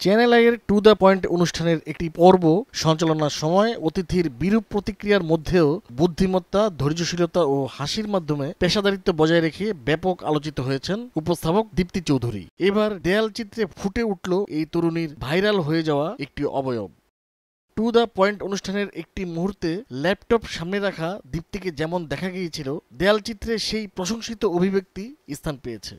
Channel আইয়ের to the point অনুষ্ঠানের একটি পর্ব সঞ্চালনার সময় অতিথির বিরূপ প্রতিক্রিয়ার মধ্যেও বুদ্ধিমত্তা, ধৈর্যশীলতা ও হাসির মাধ্যমে পেশাদারিত্ব বজায় রেখে ব্যাপক আলোচিত হয়েছেন উপস্থাপক দীপ্তি চৌধুরী। এবার দেয়াল চিত্রে ফুটে উঠল এই তরুণীর ভাইরাল হয়ে যাওয়া একটি অবয়ব। টু দ্য পয়েন্ট অনুষ্ঠানের একটি মুহূর্তে ল্যাপটপ সামনে রাখা দীপ্তিকে যেমন দেখা গিয়েছিল, দেয়ালচিত্রে সেই প্রশংসিত অভিব্যক্তি স্থান পেয়েছে।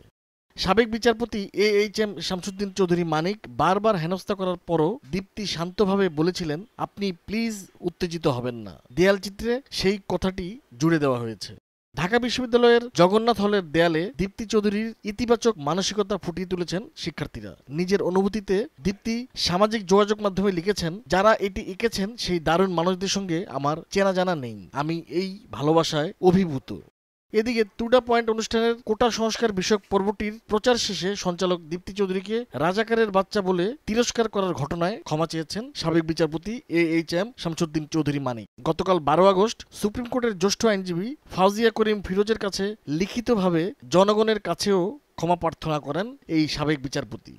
সাবেক বিচারপতি AHM শামসুদ্দিন চৌধুরী মানিক বারবার হেনস্থা করার পরও দীপ্তি শান্তভাবে বলেছিলেন, আপনি প্লিজ উত্তেজিত হবেন না। দেয়ালচিত্রে সেই কথাটি জুড়ে দেওয়া হয়েছে। ঢাকা বিশ্ববিদ্যালয়ের জগন্নাথ হলের দেয়ালে দীপ্তি চৌধুরীর ইতিবাচক মানসিকতা ফুটিয়ে তুলেছেন শিক্ষার্থীরা। নিজের অনুভূতিতে দীপ্তি সামাজিক যোগাযোগ মাধ্যমে লিখেছেন, যারা এটি এঁকেছেন সেই দারুণ মানুষদের সঙ্গে আমার চেনা জানা নেই, আমি এই ভালোবাসায় অভিভূত। এদিকে টু দ্য পয়েন্ট অনুষ্ঠানের কোটা সংস্কার বিষয়ক পর্বটির প্রচার শেষে সঞ্চালক দীপ্তি চৌধুরীকে রাজাকারের বাচ্চা বলে তিরস্কার করার ঘটনায় ক্ষমা চেয়েছেন সাবেক বিচারপতি AHM শামসুদ্দিন চৌধুরী মানিক। গতকাল 12 আগস্ট সুপ্রিম কোর্টের জ্যেষ্ঠ আইনজীবী ফাউজিয়া করিম ফিরোজের কাছে লিখিতভাবে জনগণের কাছেও ক্ষমা প্রার্থনা করেন এই সাবেক বিচারপতি।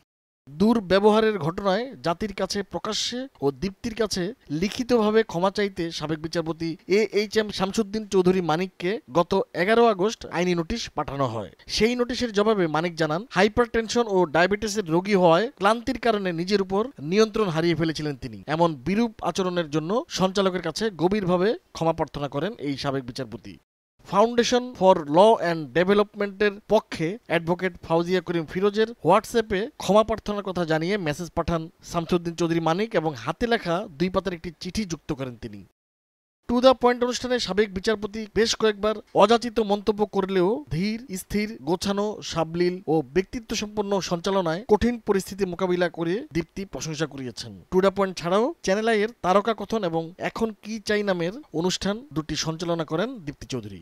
দুর্ব্যবহারের ঘটনায় জাতির কাছে প্রকাশ্যে ও দীপ্তির কাছে লিখিতভাবে ক্ষমা চাইতে সাবেক বিচারপতি AHM শামসুদ্দিন চৌধুরী মানিককে গত 11 আগস্ট আইনি নোটিশ পাঠানো হয়। সেই নোটিশের জবাবে মানিক জানান, হাইপারটেনশন ও ডায়াবেটিসের রোগী হওয়ায় ক্লান্তির কারণে নিজের উপর নিয়ন্ত্রণ হারিয়ে ফেলেছিলেন তিনি। এমন বিরূপ আচরণের জন্য সঞ্চালকের কাছে গভীরভাবে ক্ষমা প্রার্থনা করেন এই সাবেক বিচারপতি। ফাউন্ডেশন ফর ল অ্যান্ড ডেভেলপমেন্টের পক্ষে অ্যাডভোকেট ফাউজিয়া করিম ফিরোজের হোয়াটসঅ্যাপে ক্ষমা প্রার্থনার কথা জানিয়ে মেসেজ পাঠান শামসুদ্দিন চৌধুরী মানিক এবং হাতে লেখা 2 পাতার একটি চিঠি যুক্ত করেন তিনি। টু দ্য পয়েন্ট অনুষ্ঠানে সাবেক বিচারপতি বেশ কয়েকবার অযাচিত মন্তব্য করলেও ধীর, স্থির, গোছানো, সাবলীল ও ব্যক্তিত্ব সম্পন্ন সঞ্চালনায় কঠিন পরিস্থিতি মোকাবিলা করে দীপ্তি প্রশংসা কুড়িয়েছেন। টু দ্য পয়েন্ট ছাড়াও চ্যানেল আইয়ের তারকা কথন এবং এখন কি চাই নামের অনুষ্ঠান দুটি সঞ্চালনা করেন দীপ্তি চৌধুরী।